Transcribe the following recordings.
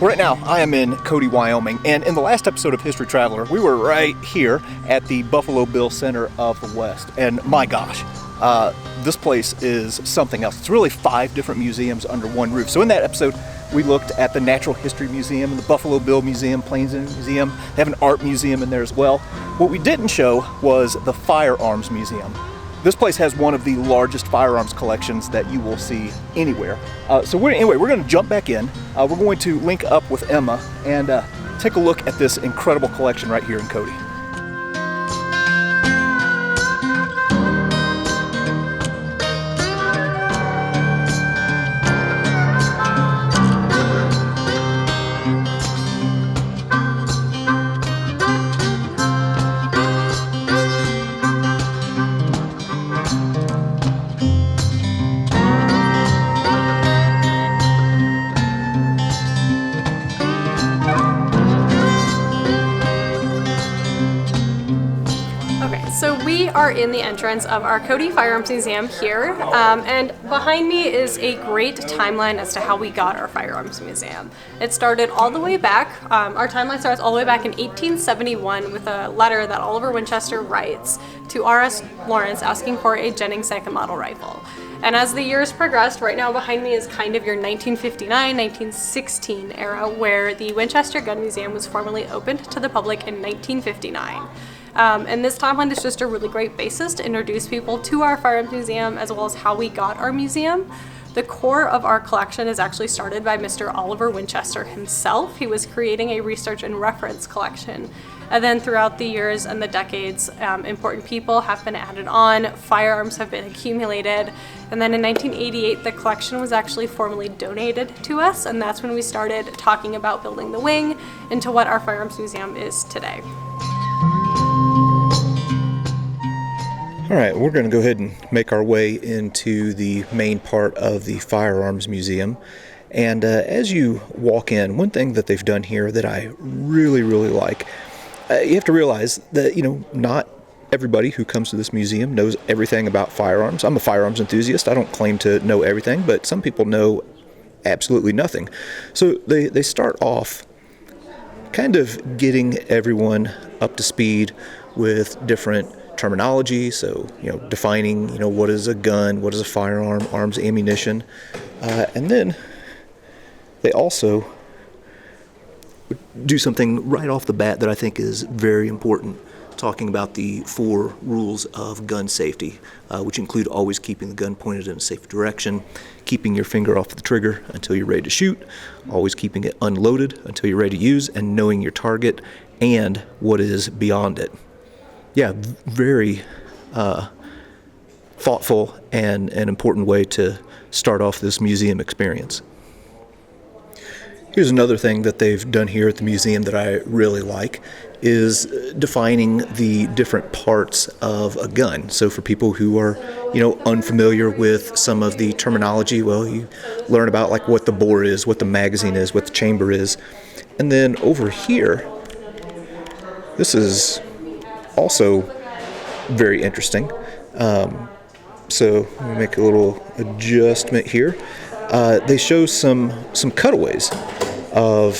Right now, I am in Cody, Wyoming, and in the last episode of History Traveler, we were right here at the Buffalo Bill Center of the West, and my gosh, this place is something else. It's really 5 different museums under one roof. So in that episode, we looked at the Natural History Museum and the Buffalo Bill Museum, Plains Museum. They have an art museum in there as well. What we didn't show was the Firearms Museum. This place has one of the largest firearms collections that you will see anywhere. So we're going to jump back in. We're going to link up with Emma and take a look at this incredible collection right here in Cody. So we are in the entrance of our Cody Firearms Museum here, and behind me is a great timeline as to how we got our Firearms Museum. It started all the way back, our timeline starts all the way back in 1871 with a letter that Oliver Winchester writes to R.S. Lawrence asking for a Jennings II Model rifle. And as the years progressed, right now behind me is kind of your 1959, 1916 era where the Winchester Gun Museum was formally opened to the public in 1959. And this timeline is just a really great basis to introduce people to our Firearms Museum as well as how we got our museum. The core of our collection is actually started by Mr. Oliver Winchester himself. He was creating a research and reference collection. And then throughout the years and the decades, important people have been added on, firearms have been accumulated, and then in 1988 the collection was actually formally donated to us, and that's when we started talking about building the wing into what our Firearms Museum is today. All right, we're going to go ahead and make our way into the main part of the Firearms Museum. And as you walk in, one thing that they've done here that I really, really like, you have to realize that, not everybody who comes to this museum knows everything about firearms. I'm a firearms enthusiast. I don't claim to know everything, but some people know absolutely nothing. So they start off kind of getting everyone up to speed with different terminology, so defining what is a gun, what is a firearm, arms, ammunition, and then they also do something right off the bat that I think is very important, talking about the 4 rules of gun safety, which include always keeping the gun pointed in a safe direction, keeping your finger off the trigger until you're ready to shoot, always keeping it unloaded until you're ready to use, and knowing your target and what is beyond it. Yeah, very thoughtful and an important way to start off this museum experience. Here's another thing that they've done here at the museum that I really like is defining the different parts of a gun. So for people who are, unfamiliar with some of the terminology, well, you learn about like what the bore is, what the magazine is, what the chamber is. And then over here, this is also very interesting. So let me make a little adjustment here. They show some cutaways of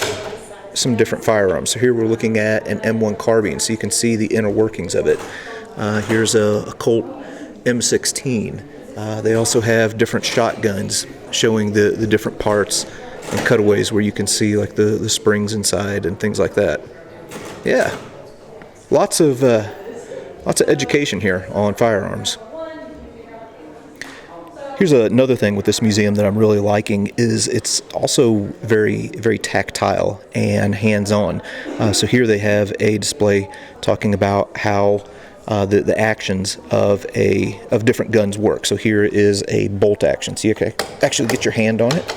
some different firearms. So here we're looking at an M1 carbine, so you can see the inner workings of it. Here's a Colt M16. They also have different shotguns showing the different parts and cutaways where you can see like the springs inside and things like that. Yeah, lots of education here on firearms. Here's another thing with this museum that I'm really liking is it's also very, very tactile and hands-on. So here they have a display talking about how the actions of different guns work. So here is a bolt action. So you can actually get your hand on it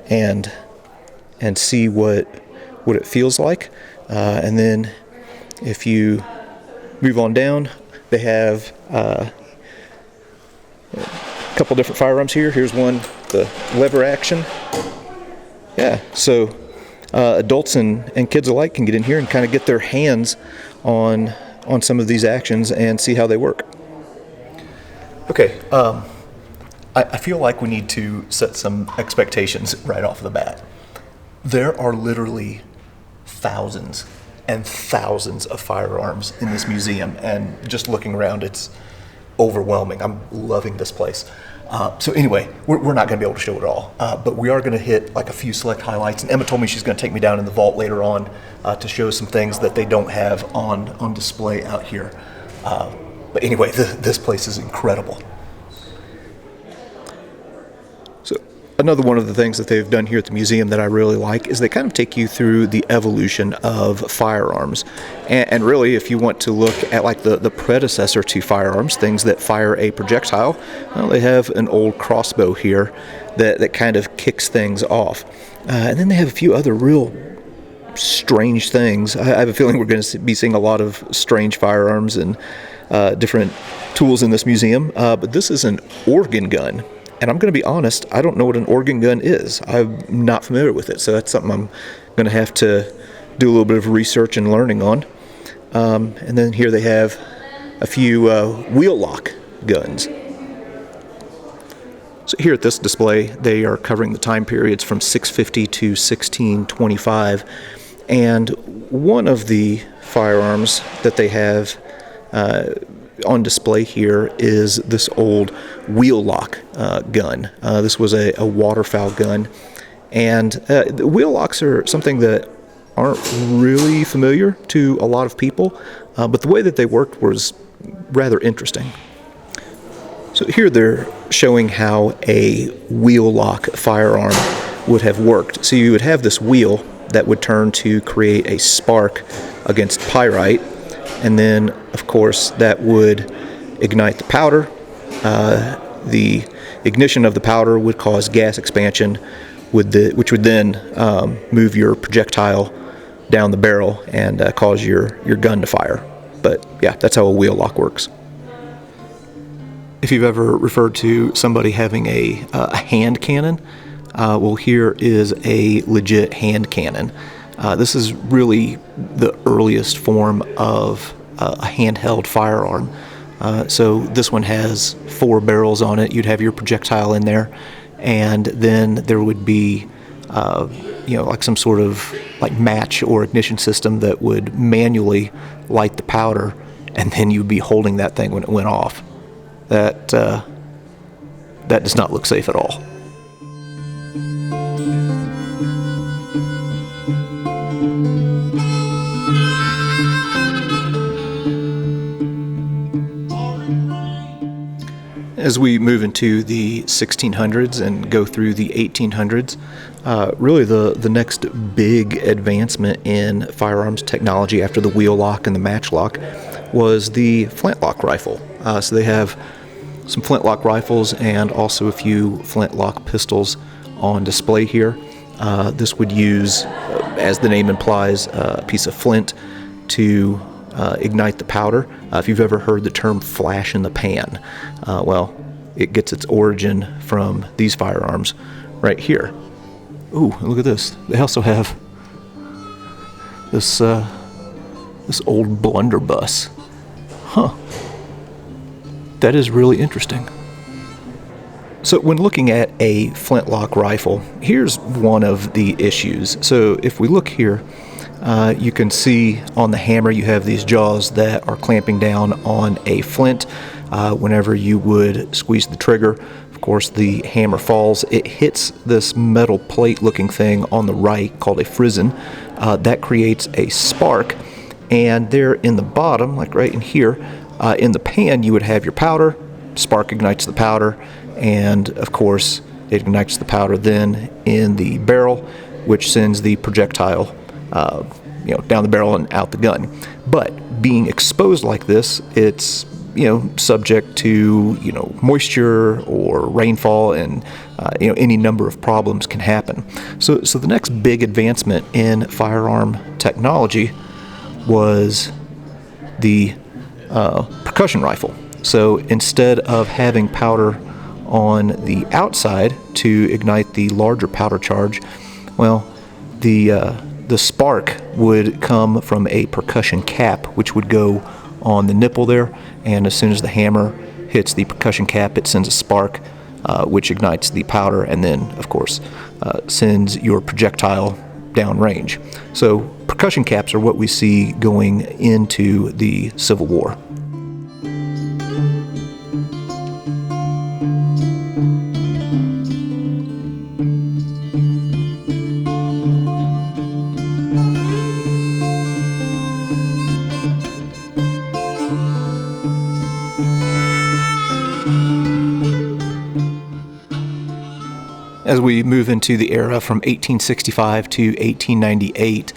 and see what it feels like. And then if you move on down, they have a couple different firearms here. Here's one, the lever action. Yeah, so adults and kids alike can get in here and kind of get their hands on some of these actions and see how they work. Okay, I feel like we need to set some expectations right off the bat. There are literally thousands and thousands of firearms in this museum, and just looking around, it's overwhelming. I'm loving this place. So anyway, we're not going to be able to show it all, but we are going to hit like a few select highlights. And Emma told me she's going to take me down in the vault later on to show some things that they don't have on display out here. But anyway, this place is incredible. So another one of the things that they've done here at the museum that I really like is they kind of take you through the evolution of firearms. And really, if you want to look at like the predecessor to firearms, things that fire a projectile, well, they have an old crossbow here that kind of kicks things off. And then they have a few other real strange things. I have a feeling we're going to be seeing a lot of strange firearms and different tools in this museum. But this is an organ gun. And I'm going to be honest, I don't know what an organ gun is. I'm not familiar with it, so that's something I'm going to have to do a little bit of research and learning on. And then here they have a few wheel lock guns. So here at this display, they are covering the time periods from 650 to 1625. And one of the firearms that they have on display here is this old wheel lock gun. This was a waterfowl gun, and the wheel locks are something that aren't really familiar to a lot of people, but the way that they worked was rather interesting. So here they're showing how a wheel lock firearm would have worked. So you would have this wheel that would turn to create a spark against pyrite, and then, of course, that would ignite the powder. The ignition of the powder would cause gas expansion, which would then move your projectile down the barrel and cause your gun to fire. But yeah, that's how a wheel lock works. If you've ever referred to somebody having a hand cannon, well, here is a legit hand cannon. This is really the earliest form of a handheld firearm. So this one has 4 barrels on it. You'd have your projectile in there, and then there would be, like some sort of like match or ignition system that would manually light the powder, and then you'd be holding that thing when it went off. That does not look safe at all. As we move into the 1600s and go through the 1800s, really the next big advancement in firearms technology after the wheel lock and the matchlock was the Flintlock Rifle. So they have some Flintlock rifles and also a few Flintlock pistols on display here. This would use, as the name implies, a piece of flint to ignite the powder. If you've ever heard the term flash in the pan, well, it gets its origin from these firearms right here. Ooh, look at this. They also have this old blunderbuss. Huh. That is really interesting. So when looking at a flintlock rifle, here's one of the issues. So if we look here, you can see on the hammer you have these jaws that are clamping down on a flint. Whenever you would squeeze the trigger, of course the hammer falls. It hits this metal plate looking thing on the right called a frizzen. That creates a spark, and there in the bottom, like right in here, in the pan you would have your powder. Spark ignites the powder, and of course it ignites the powder then in the barrel, which sends the projectile down the barrel and out the gun. But being exposed like this, it's subject to moisture or rainfall, and any number of problems can happen. So the next big advancement in firearm technology was the percussion rifle. So instead of having powder on the outside to ignite the larger powder charge, well, the spark would come from a percussion cap, which would go on the nipple there, and as soon as the hammer hits the percussion cap, it sends a spark, which ignites the powder, and then, of course, sends your projectile downrange. So percussion caps are what we see going into the Civil War. As we move into the era from 1865 to 1898,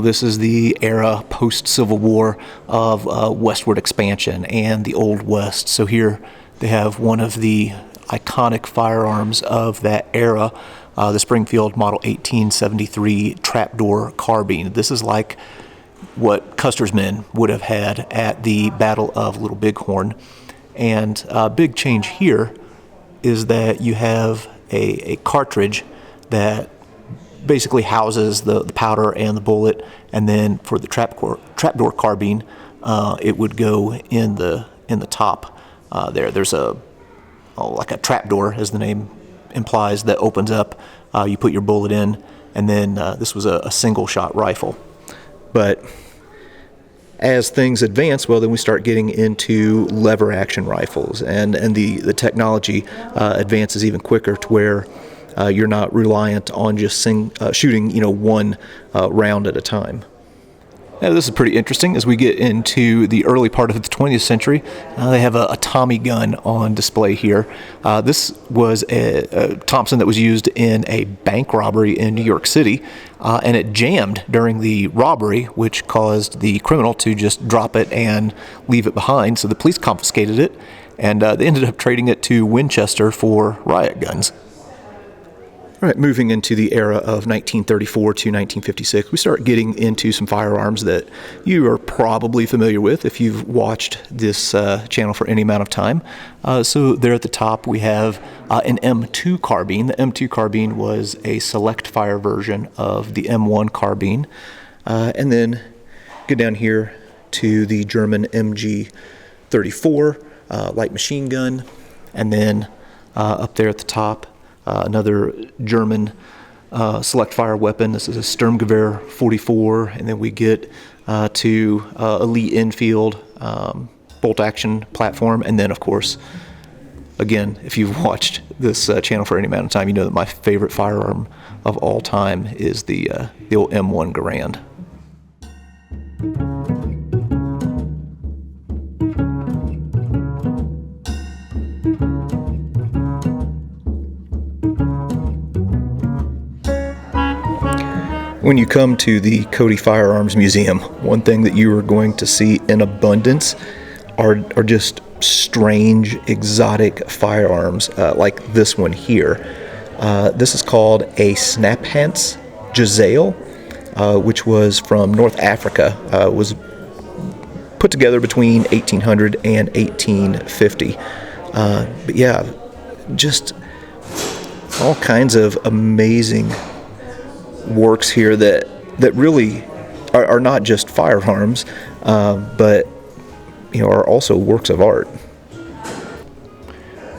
this is the era post-Civil War of westward expansion and the Old West. So here they have one of the iconic firearms of that era, the Springfield Model 1873 trapdoor carbine. This is like what Custer's men would have had at the Battle of Little Bighorn. And a big change here is that you have a cartridge that basically houses the powder and the bullet, and then for the trapdoor carbine, it would go in the top there. There's like a trapdoor, as the name implies, that opens up. You put your bullet in, and then this was a single shot rifle. But as things advance, well, then we start getting into lever action rifles, and the technology advances even quicker to where you're not reliant on just shooting, one round at a time. Now, this is pretty interesting. As we get into the early part of the 20th century, they have a Tommy gun on display here. This was a Thompson that was used in a bank robbery in New York City, and it jammed during the robbery, which caused the criminal to just drop it and leave it behind. So the police confiscated it, and they ended up trading it to Winchester for riot guns. All right, moving into the era of 1934 to 1956, we start getting into some firearms that you are probably familiar with if you've watched this channel for any amount of time. So there at the top we have an M2 carbine. The M2 carbine was a select fire version of the M1 carbine. And then get down here to the German MG34 light machine gun. And then up there at the top, another German select fire weapon. This is a Sturmgewehr 44, and then we get to a Lee Enfield bolt action platform, and then of course, again, if you've watched this channel for any amount of time, you know that my favorite firearm of all time is the old M1 Garand. When you come to the Cody Firearms Museum, one thing that you are going to see in abundance are just strange, exotic firearms like this one here. This is called a Snaphance Giselle, which was from North Africa. Was put together between 1800 and 1850. But yeah, just all kinds of amazing works here that really are not just firearms, but are also works of art.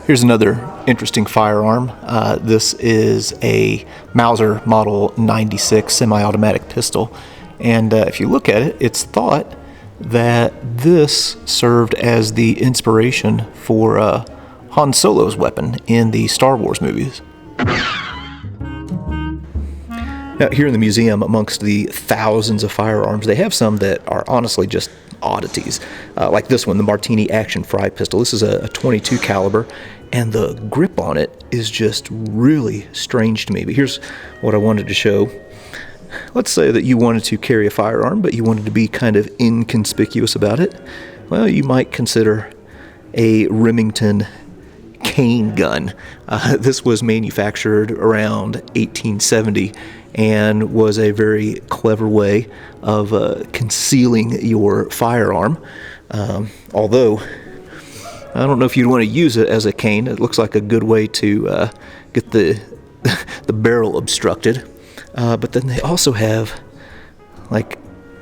Here's another interesting firearm. This is a Mauser Model 96 semi-automatic pistol, and if you look at it, it's thought that this served as the inspiration for Han Solo's weapon in the Star Wars movies. Now, here in the museum, amongst the thousands of firearms, they have some that are honestly just oddities. Like this one, the Martini Action Fry pistol. This is a 22 caliber, and the grip on it is just really strange to me. But here's what I wanted to show. Let's say that you wanted to carry a firearm, but you wanted to be kind of inconspicuous about it. Well, you might consider a Remington cane gun. This was manufactured around 1870 and was a very clever way of concealing your firearm. Although, I don't know if you'd want to use it as a cane. It looks like a good way to get the barrel obstructed. But then they also have like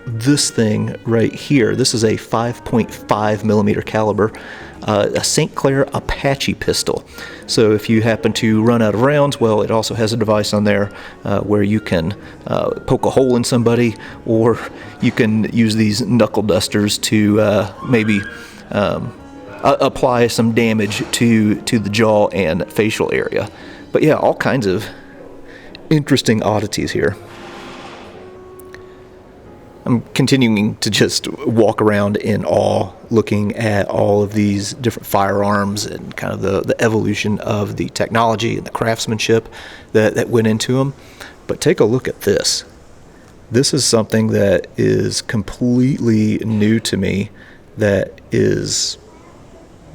this thing right here. This is a 5.5 millimeter caliber, a St. Clair Apache pistol. So if you happen to run out of rounds, well, it also has a device on there where you can poke a hole in somebody, or you can use these knuckle dusters to maybe apply some damage to the jaw and facial area. But yeah, all kinds of interesting oddities here. I'm continuing to just walk around in awe, looking at all of these different firearms and kind of the evolution of the technology and the craftsmanship that went into them. But take a look at this. This is something that is completely new to me, that is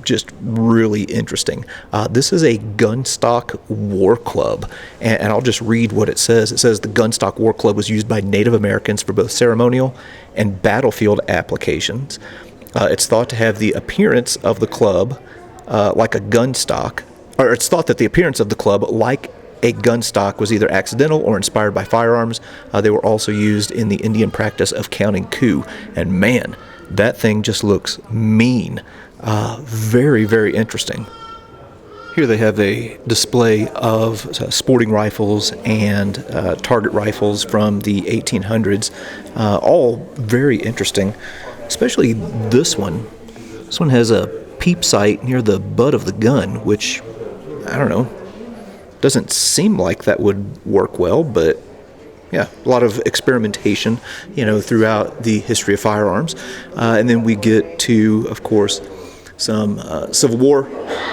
just really interesting. This is a Gunstock War Club, and I'll just read what it says. It says the Gunstock War Club was used by Native Americans for both ceremonial and battlefield applications. It's thought to have the appearance of the club like a gunstock, or it's thought that the appearance of the club like a gunstock was either accidental or inspired by firearms. They were also used in the Indian practice of counting coup, and man, that thing just looks mean. Very, very interesting. Here they have a display of sporting rifles and target rifles from the 1800s, all very interesting, especially this one. This one has a peep sight near the butt of the gun, which, I don't know, doesn't seem like that would work well, but yeah, a lot of experimentation, throughout the history of firearms. And then we get to, of course, some Civil War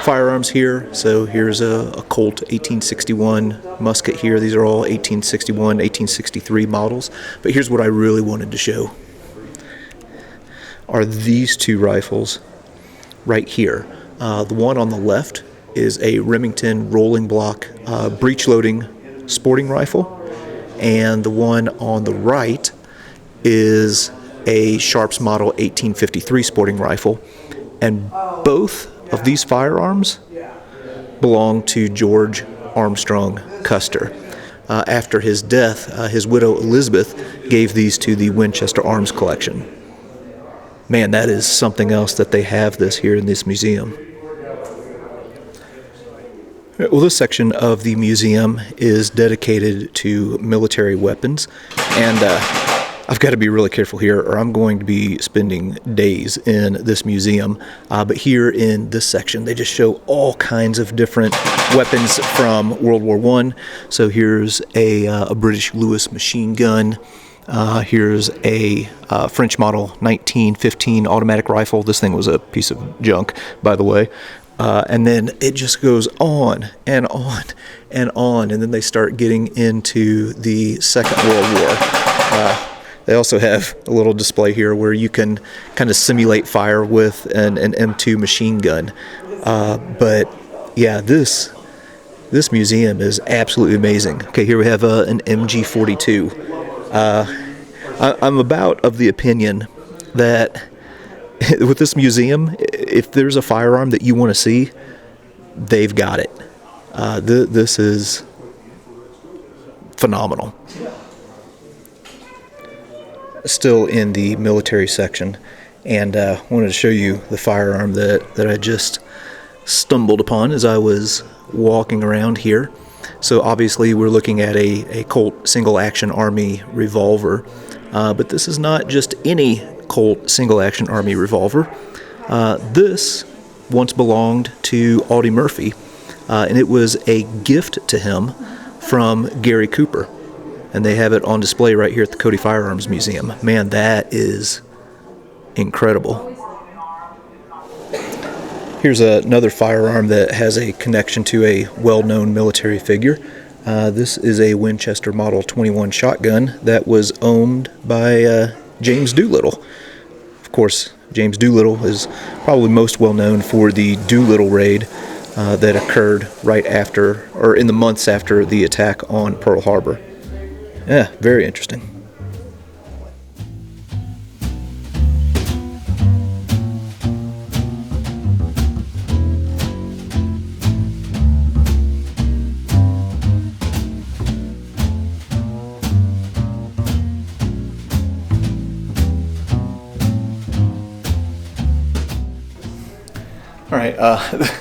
firearms here. So here's a Colt 1861 musket here. These are all 1861, 1863 models. But here's what I really wanted to show are these two rifles right here. The one on the left is a Remington rolling block breech loading sporting rifle, and the one on the right is a Sharps Model 1853 sporting rifle. And both of these firearms belong to George Armstrong Custer. After his death, his widow Elizabeth gave these to the Winchester Arms Collection. Man, that is something else that they have this here in this museum. Well, this section of the museum is dedicated to military weapons, and I've got to be really careful here, or I'm going to be spending days in this museum. But here in this section, they just show all kinds of different weapons from World War I. So here's a British Lewis machine gun. Here's a French Model 1915 automatic rifle. This thing was a piece of junk, by the way. And then it just goes on and on and on. And then they start getting into the Second World War. They also have a little display here where you can kind of simulate fire with an M2 machine gun. But yeah, this museum is absolutely amazing. Okay, here we have an MG42. I'm about of the opinion that with this museum, if there's a firearm that you want to see, they've got it. This is phenomenal. Still in the military section, and wanted to show you the firearm that I just stumbled upon as I was walking around here. So obviously we're looking at a Colt Single Action Army revolver, but this is not just any Colt Single Action Army revolver. This once belonged to Audie Murphy, and it was a gift to him from Gary Cooper. And they have it on display right here at the Cody Firearms Museum. Man, that is incredible. Here's another firearm that has a connection to a well-known military figure. This is a Winchester Model 21 shotgun that was owned by James Doolittle. Of course, James Doolittle is probably most well known for the Doolittle raid that occurred right after, or in the months after, the attack on Pearl Harbor. Yeah, very interesting. right.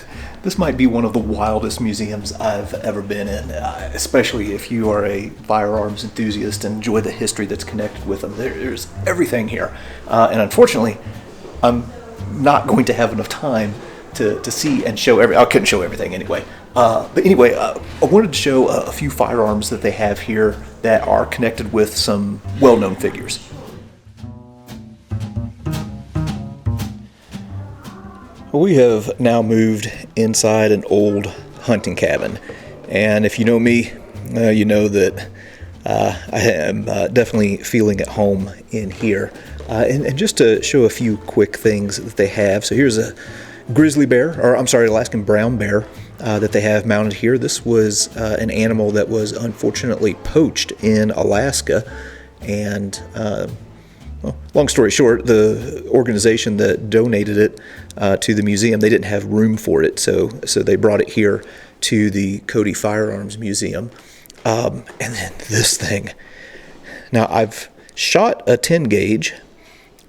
This might be one of the wildest museums I've ever been in, especially if you are a firearms enthusiast and enjoy the history that's connected with them. There's everything here. And unfortunately, I'm not going to have enough time to see and show I couldn't show everything anyway. But anyway, I wanted to show a few firearms that they have here that are connected with some well-known figures. We have now moved inside an old hunting cabin, and if you know me, you know that I am definitely feeling at home in here. And just to show a few quick things that they have, so here's a grizzly bear, or I'm sorry, Alaskan brown bear that they have mounted here. This was an animal that was unfortunately poached in Alaska, and well, long story short, the organization that donated it to the museum, they didn't have room for it, so they brought it here to the Cody Firearms Museum. And then this thing. Now, I've shot a 10 gauge,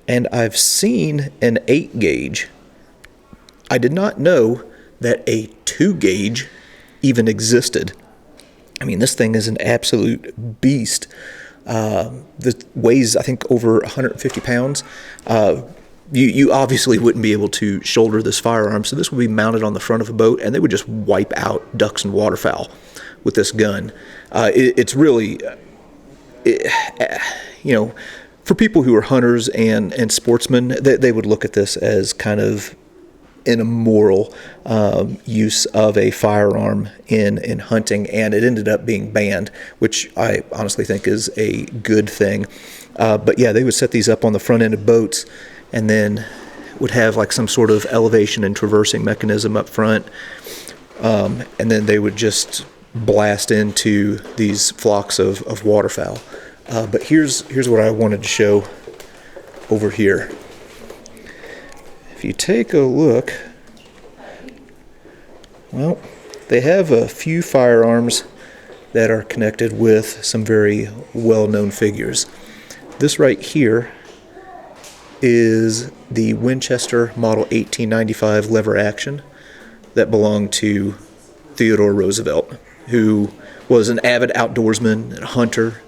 and I've seen an 8 gauge. I did not know that a 2 gauge even existed. I mean, this thing is an absolute beast. That weighs, I think, over 150 pounds. You obviously wouldn't be able to shoulder this firearm, so this would be mounted on the front of a boat, and they would just wipe out ducks and waterfowl with this gun. It's really, for people who are hunters and sportsmen, they would look at this as kind of an immoral use of a firearm in hunting, and it ended up being banned, which I honestly think is a good thing. But yeah, they would set these up on the front end of boats, and then would have like some sort of elevation and traversing mechanism up front, and then they would just blast into these flocks of waterfowl. But here's what I wanted to show over here. If you take a look, well, they have a few firearms that are connected with some very well-known figures. This right here is the Winchester Model 1895 lever action that belonged to Theodore Roosevelt, who was an avid outdoorsman, a hunter,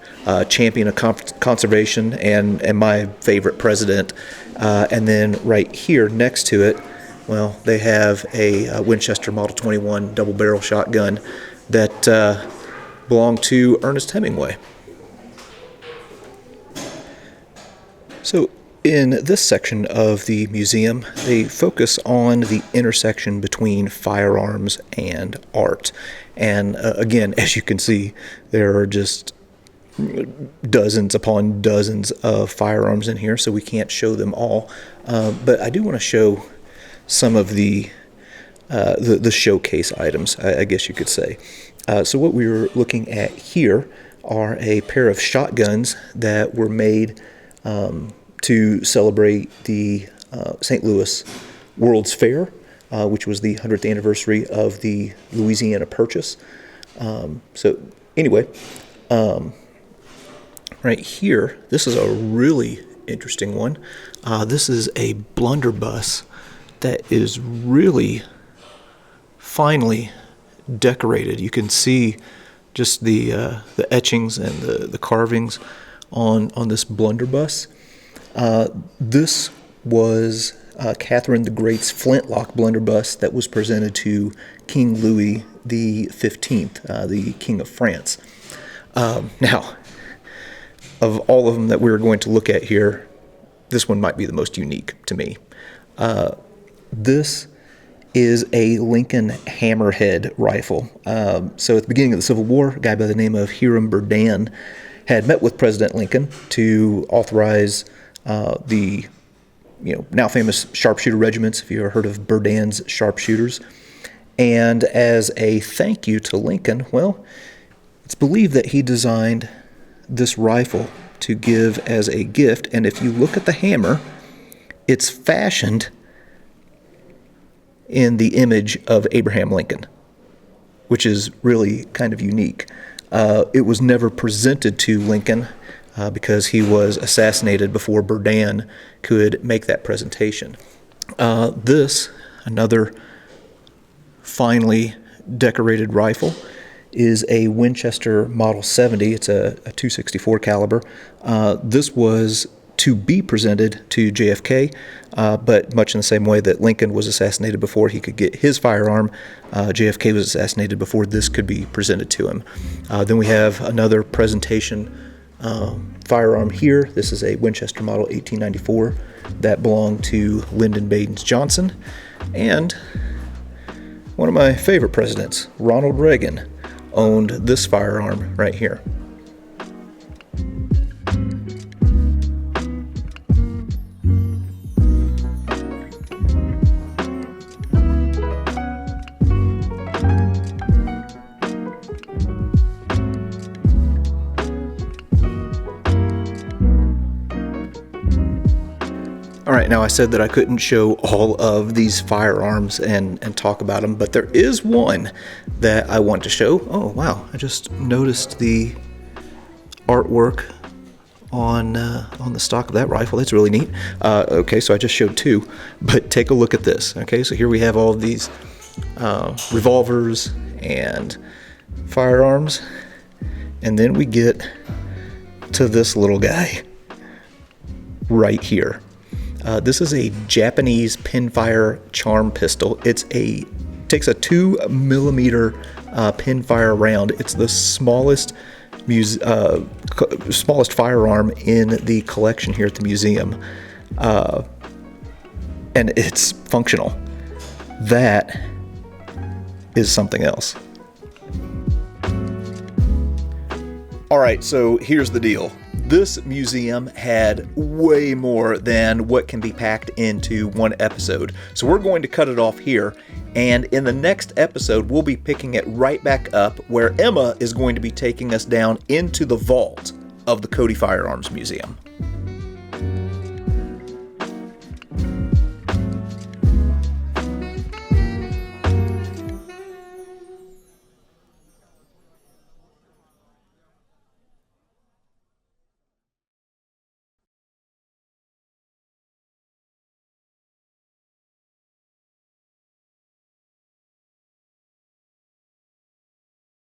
champion of conservation, and my favorite president. And then right here next to it, well, they have a Winchester Model 21 double-barrel shotgun that belonged to Ernest Hemingway. So in this section of the museum, they focus on the intersection between firearms and art. And again, as you can see, there are just dozens upon dozens of firearms in here, so we can't show them all. But I do want to show some of the showcase items, I guess you could say. So what we were looking at here are a pair of shotguns that were made to celebrate the St. Louis World's Fair, which was the 100th anniversary of the Louisiana Purchase. So anyway, right here, this is a really interesting one. This is a blunderbuss that is really finely decorated. You can see just the etchings and the carvings on this blunderbuss. This was Catherine the Great's flintlock blunderbuss that was presented to King Louis XV, the King of France. Now, of all of them that we're going to look at here, this one might be the most unique to me. This is a Lincoln Hammerhead rifle. So at the beginning of the Civil War, a guy by the name of Hiram Berdan had met with President Lincoln to authorize the now famous sharpshooter regiments, if you ever heard of Berdan's sharpshooters. And as a thank you to Lincoln, well, it's believed that he designed this rifle to give as a gift. And if you look at the hammer, it's fashioned in the image of Abraham Lincoln, which is really kind of unique. It was never presented to Lincoln because he was assassinated before Berdan could make that presentation. This, another finely decorated rifle is a Winchester Model 70. It's a 264 caliber. This was to be presented to JFK, but much in the same way that Lincoln was assassinated before he could get his firearm, JFK was assassinated before this could be presented to him. Then we have another presentation firearm here. This is a Winchester Model 1894 that belonged to Lyndon Baines Johnson. And one of my favorite presidents, Ronald Reagan, owned this firearm right here. All right, now I said that I couldn't show all of these firearms and talk about them, but there is one that I want to show. Oh, wow, I just noticed the artwork on the stock of that rifle. That's really neat. Okay, so I just showed two, but take a look at this. Okay, so here we have all of these revolvers and firearms, and then we get to this little guy right here. This is a Japanese Pinfire charm pistol. Takes a 2mm Pinfire round. It's the smallest firearm in the collection here at the museum, and it's functional. That is something else. All right, so here's the deal. This museum had way more than what can be packed into one episode. So we're going to cut it off here. And in the next episode, we'll be picking it right back up where Emma is going to be taking us down into the vault of the Cody Firearms Museum.